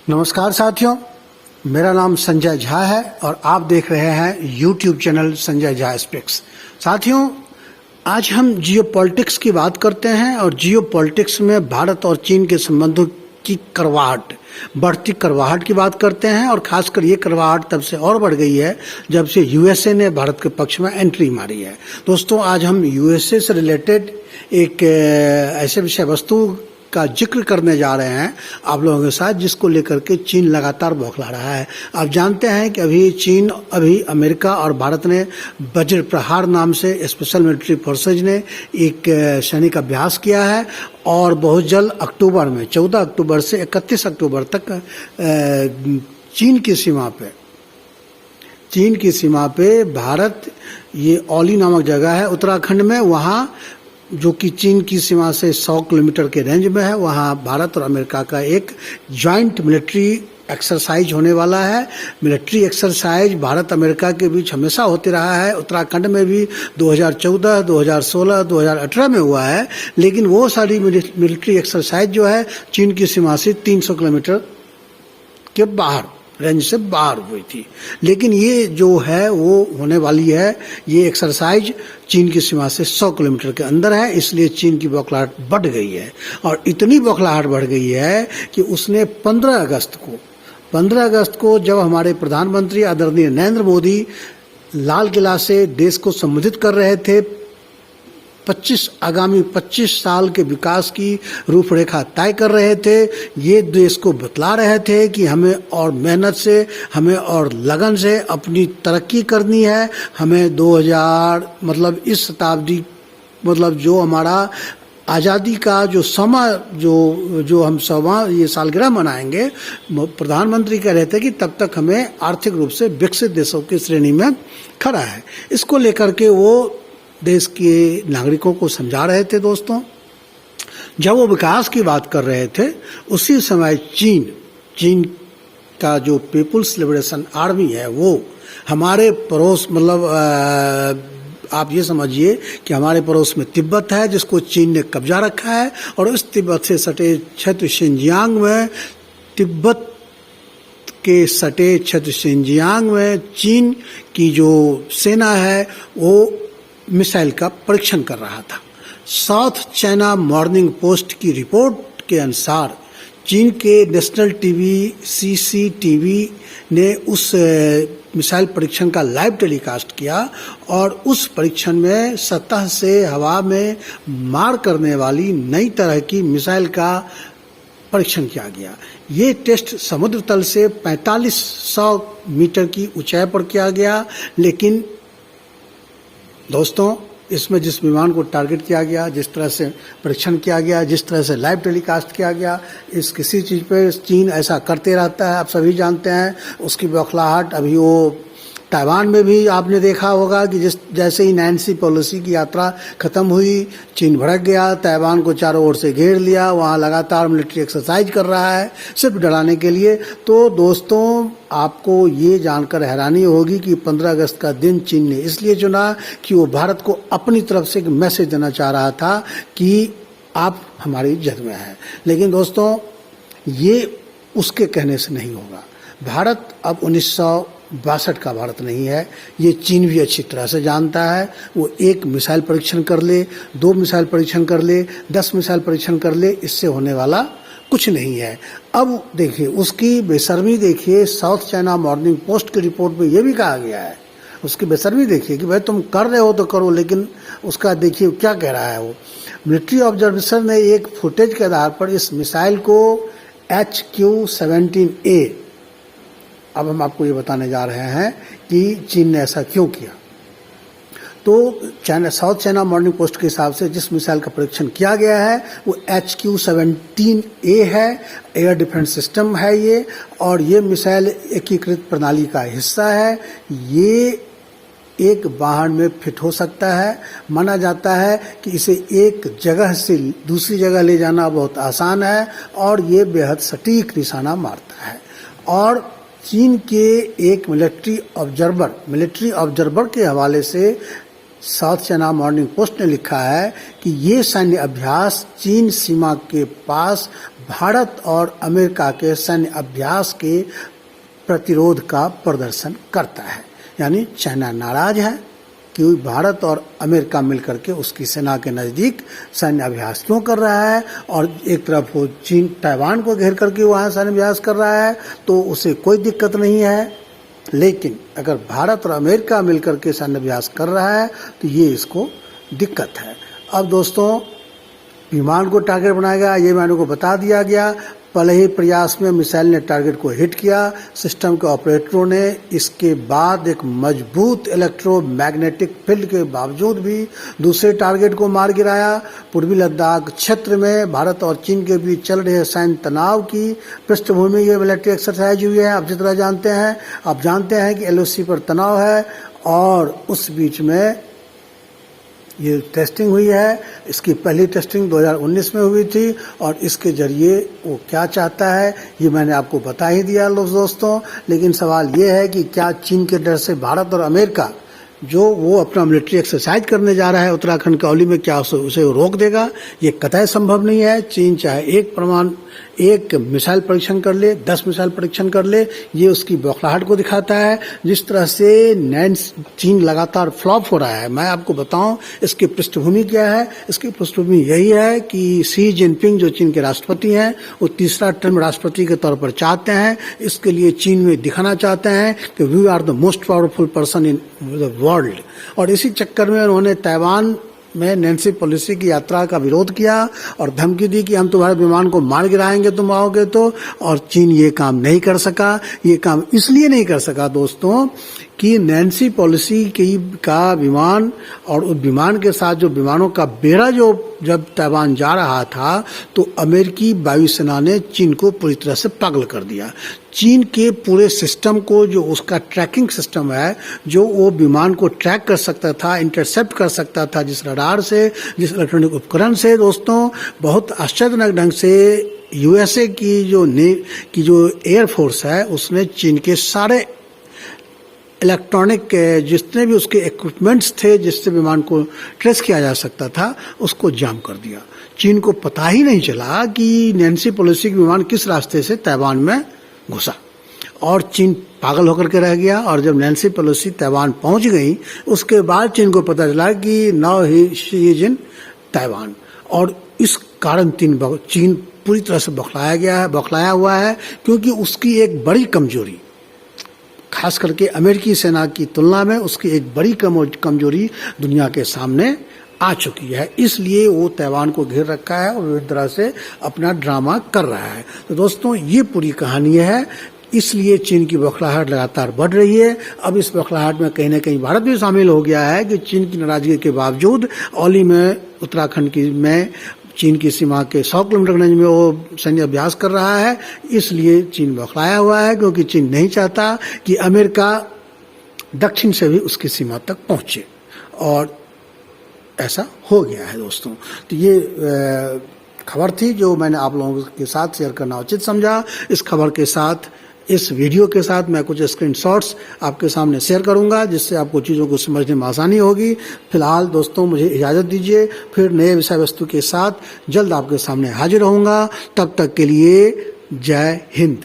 नमस्कार साथियों, मेरा नाम संजय झा है और आप देख रहे हैं YouTube channel Sanjay Jha speaks. साथियों, आज हम जियो पॉलिटिक्स की बात करते हैं और जियो पॉलिटिक्स में भारत और चीन के संबंधों की करवाहट, बढ़ती करवाहट की बात करते हैं। और खासकर ये करवाहट तब से और बढ़ गई है जब से यूएसए ने भारत के पक्ष में एंट्री मारी है। दोस्तों, आज हम यूएसए से रिलेटेड एक ऐसे विषय वस्तु का जिक्र करने जा रहे हैं आप लोगों के साथ, जिसको लेकर के चीन लगातार बौखला रहा है। आप जानते हैं कि अभी अमेरिका और भारत ने वज्र प्रहार नाम से स्पेशल मिलिट्री फोर्सेज ने एक सैनिक अभ्यास किया है और बहुत जल्द अक्टूबर में 14 अक्टूबर से 31 अक्टूबर तक चीन की सीमा पे भारत, ये औली नामक जगह है उत्तराखंड में, वहाँ जो कि चीन की सीमा से 100 किलोमीटर के रेंज में है, वहाँ भारत और अमेरिका का एक जॉइंट मिलिट्री एक्सरसाइज होने वाला है। मिलिट्री एक्सरसाइज भारत अमेरिका के बीच हमेशा होते रहा है। उत्तराखंड में भी 2014, 2016, 2018 में हुआ है, लेकिन वो सारी मिलिट्री एक्सरसाइज जो है चीन की सीमा से 300 किलोमीटर के बाहर, रेंज से बाहर हुई थी। लेकिन ये जो है वो होने वाली है, ये एक्सरसाइज चीन की सीमा से 100 किलोमीटर के अंदर है, इसलिए चीन की बौखलाहट बढ़ गई है। और इतनी बौखलाहट बढ़ गई है कि उसने 15 अगस्त को जब हमारे प्रधानमंत्री आदरणीय नरेंद्र मोदी लाल किला से देश को संबोधित कर रहे थे, आगामी 25 साल के विकास की रूपरेखा तय कर रहे थे, ये देश को बतला रहे थे कि हमें और मेहनत से, हमें और लगन से अपनी तरक्की करनी है। हमें 2000 मतलब इस शताब्दी, मतलब जो हमारा आज़ादी का जो समय, जो हम 100वां ये सालगिरह मनाएंगे, प्रधानमंत्री कह रहे थे कि तब तक हमें आर्थिक रूप से विकसित देशों की श्रेणी में खड़ा है। इसको लेकर के वो देश के नागरिकों को समझा रहे थे। दोस्तों, जब वो विकास की बात कर रहे थे, उसी समय चीन का जो पीपुल्स लिबरेशन आर्मी है, वो हमारे पड़ोस, मतलब आप ये समझिए कि हमारे पड़ोस में तिब्बत है, जिसको चीन ने कब्जा रखा है। और उस तिब्बत से सटे क्षेत्र शिनजियांग में चीन की जो सेना है वो मिसाइल का परीक्षण कर रहा था। साउथ चाइना मॉर्निंग पोस्ट की रिपोर्ट के अनुसार चीन के नेशनल टीवी CCTV ने उस मिसाइल परीक्षण का लाइव टेलीकास्ट किया और उस परीक्षण में सतह से हवा में मार करने वाली नई तरह की मिसाइल का परीक्षण किया गया। ये टेस्ट समुद्र तल से 4500 मीटर की ऊंचाई पर किया गया। लेकिन दोस्तों, इसमें जिस विमान को टारगेट किया गया, जिस तरह से परीक्षण किया गया, जिस तरह से लाइव टेलीकास्ट किया गया, इस किसी चीज़ पे चीन ऐसा करते रहता है, आप सभी जानते हैं। उसकी बौखलाहट अभी वो ताइवान में भी आपने देखा होगा कि जैसे ही नैन्सी पेलोसी की यात्रा खत्म हुई, चीन भड़क गया, ताइवान को चारों ओर से घेर लिया, वहाँ लगातार मिलिट्री एक्सरसाइज कर रहा है सिर्फ डराने के लिए। तो दोस्तों, आपको ये जानकर हैरानी होगी कि 15 अगस्त का दिन चीन ने इसलिए चुना कि वो भारत को अपनी तरफ से एक मैसेज देना चाह रहा था कि आप हमारी जद में हैं। लेकिन दोस्तों, ये उसके कहने से नहीं होगा। भारत अब 1962 का भारत नहीं है, ये चीन भी अच्छी तरह से जानता है। वो एक मिसाइल परीक्षण कर ले, 2 मिसाइल परीक्षण कर ले, 10 मिसाइल परीक्षण कर ले, इससे होने वाला कुछ नहीं है। अब देखिए उसकी बेशर्मी देखिए, साउथ चाइना मॉर्निंग पोस्ट की रिपोर्ट में ये भी कहा गया है, उसकी बेशर्मी देखिए कि भाई तुम कर रहे हो तो करो, लेकिन उसका देखिए क्या कह रहा है वो। मिलिट्री ऑब्जर्वेशन ने एक फुटेज के आधार पर इस मिसाइल को HQ-17A, अब हम आपको ये बताने जा रहे हैं कि चीन ने ऐसा क्यों किया। तो साउथ चाइना मॉर्निंग पोस्ट के हिसाब से जिस मिसाइल का परीक्षण किया गया है वो HQ-17A है, एयर डिफेंस सिस्टम है ये, और ये मिसाइल एकीकृत प्रणाली का हिस्सा है। ये एक वाहन में फिट हो सकता है। माना जाता है कि इसे एक जगह से दूसरी जगह ले जाना बहुत आसान है और ये बेहद सटीक निशाना मारता है। और चीन के एक मिलिट्री ऑब्जर्वर के हवाले से साउथ चाइना मॉर्निंग पोस्ट ने लिखा है कि ये सैन्य अभ्यास चीन सीमा के पास भारत और अमेरिका के सैन्य अभ्यास के प्रतिरोध का प्रदर्शन करता है। यानी चाइना नाराज है कि भारत और अमेरिका मिलकर के उसकी सेना के नज़दीक सैन्य अभ्यास क्यों कर रहा है, और एक तरफ वो चीन ताइवान को घेर करके वहाँ सैन्य अभ्यास कर रहा है, तो उसे कोई दिक्कत नहीं है। लेकिन अगर भारत और अमेरिका मिलकर के सैन्य अभ्यास कर रहा है तो ये इसको दिक्कत है। अब दोस्तों, विमान को टारगेट बनाया गया, ये मैंने को बता दिया गया। पहले ही प्रयास में मिसाइल ने टारगेट को हिट किया सिस्टम के ऑपरेटरों ने। इसके बाद एक मजबूत इलेक्ट्रोमैग्नेटिक फील्ड के बावजूद भी दूसरे टारगेट को मार गिराया। पूर्वी लद्दाख क्षेत्र में भारत और चीन के बीच चल रहे सैन्य तनाव की पृष्ठभूमि ये मिलिट्री एक्सरसाइज हुई है। आप जिस तरह जानते हैं, आप जानते हैं कि LOC पर तनाव है, और उस बीच में ये टेस्टिंग हुई है। इसकी पहली टेस्टिंग 2019 में हुई थी, और इसके जरिए वो क्या चाहता है ये मैंने आपको बता ही दिया दोस्तों। लेकिन सवाल ये है कि क्या चीन के डर से भारत और अमेरिका जो वो अपना मिलिट्री एक्सरसाइज करने जा रहा है उत्तराखंड के औली में, क्या उसे रोक देगा? ये कतई संभव नहीं है। चीन चाहे एक मिसाइल परीक्षण कर ले, 10 मिसाइल परीक्षण कर ले, ये उसकी बौखलाहट को दिखाता है। जिस तरह से चीन लगातार फ्लॉप हो रहा है, मैं आपको बताऊं इसकी पृष्ठभूमि क्या है। इसकी पृष्ठभूमि यही है कि शी जिनपिंग जो चीन के राष्ट्रपति हैं, वो तीसरा टर्म राष्ट्रपति के तौर पर चाहते हैं। इसके लिए चीन में दिखाना चाहते हैं कि we are the most powerful person in the world. और इसी चक्कर में उन्होंने ताइवान में नैन्सी पेलोसी की यात्रा का विरोध किया और धमकी दी कि हम तुम्हारे विमान को मार गिराएंगे तुम आओगे तो। और चीन ये काम नहीं कर सका। ये काम इसलिए नहीं कर सका दोस्तों कि नैन्सी पेलोसी का विमान और उस विमान के साथ जो विमानों का बेड़ा जो जब ताइवान जा रहा था, तो अमेरिकी वायुसेना ने चीन को पूरी तरह से पागल कर दिया। चीन के पूरे सिस्टम को, जो उसका ट्रैकिंग सिस्टम है, जो वो विमान को ट्रैक कर सकता था, इंटरसेप्ट कर सकता था, जिस रडार से, जिस इलेक्ट्रॉनिक उपकरण से दोस्तों, बहुत आश्चर्यजनक ढंग से USA की जो एयरफोर्स है, उसने चीन के सारे इलेक्ट्रॉनिक जितने भी उसके इक्विपमेंट्स थे जिससे विमान को ट्रेस किया जा सकता था, उसको जाम कर दिया। चीन को पता ही नहीं चला कि नैन्सी पेलोसी का विमान किस रास्ते से ताइवान में घुसा, और चीन पागल होकर के रह गया। और जब नैन्सी पेलोसी ताइवान पहुंच गई, उसके बाद चीन को पता चला कि now she is in Taiwan, और इस कारण चीन पूरी तरह से बौखलाया हुआ है, क्योंकि उसकी एक बड़ी कमजोरी, खास करके अमेरिकी सेना की तुलना में उसकी एक बड़ी कमजोरी दुनिया के सामने आ चुकी है। इसलिए वो ताइवान को घेर रखा है और विभिन्न तरह से अपना ड्रामा कर रहा है। तो दोस्तों, ये पूरी कहानी है। इसलिए चीन की बौखलाहट लगातार बढ़ रही है। अब इस बौखलाहट में कहीं ना कहीं भारत भी शामिल हो गया है कि चीन की नाराजगी के बावजूद औली में, उत्तराखंड में चीन की सीमा के 100 किलोमीटर रेंज में वो सैन्य अभ्यास कर रहा है। इसलिए चीन बौखलाया हुआ है, क्योंकि चीन नहीं चाहता कि अमेरिका दक्षिण से भी उसकी सीमा तक पहुंचे, और ऐसा हो गया है दोस्तों। तो ये खबर थी जो मैंने आप लोगों के साथ शेयर करना उचित समझा। इस खबर के साथ, इस वीडियो के साथ मैं कुछ स्क्रीनशॉट्स आपके सामने शेयर करूंगा, जिससे आपको चीज़ों को समझने में आसानी होगी। फिलहाल दोस्तों, मुझे इजाज़त दीजिए। फिर नए विषय वस्तु के साथ जल्द आपके सामने हाजिर रहूंगा। तब तक के लिए जय हिंद।